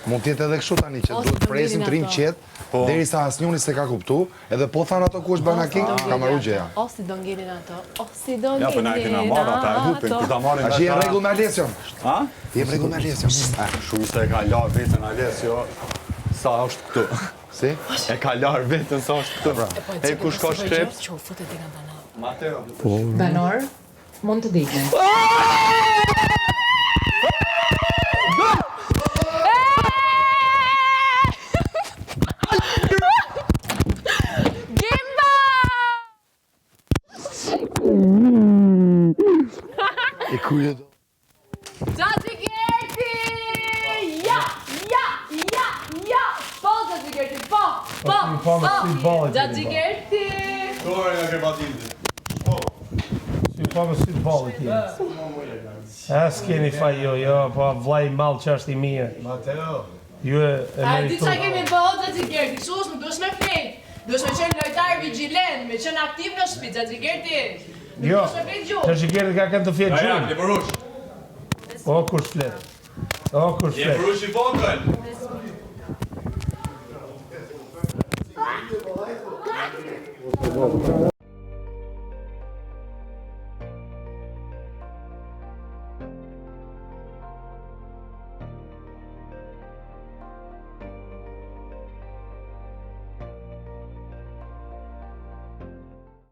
Mund t'jetë edhe kështu tani që duhet presim të rim qetë, derisa asnjëri s'e ka kuptu, edhe po thanë ato ku është Banaking, ka marrë gjëja. O si do ngjelin ato, o si do ngjelin Ja, për na e kena marrë ata e hupin, kur ta marrin A që je rregull me Alesion? Ha? Je rregull me Alesion. Shumë se e ka larë vetën Alesio, sa është këtu. Si? E ka larë vetën sa është këtu. E ku shko shkreps? Mateo. Banor, mund të dikne. E kuje do. Gjatë Gerti! Ja! Po, Gjatë Gerti, po! Gjatë Gerti! Dore nga ke Matildi. Si pa me sytë balë t'jeni. S'keni faj jo, po vlaj malë që është i mije. Mateo. Ju e A di meritu. qa kemi bëhë Gjatë Gerti, kështu më dush me fejt. Dush me qenë lojtar vigilent, me qenë aktiv në shtëpi, Gjatë Gerti. Jo, që shikeri ka kënë të fjetë Ja, gjumë. Liborush. O, kur shflet. O, kur shflet. Liborush i vogël.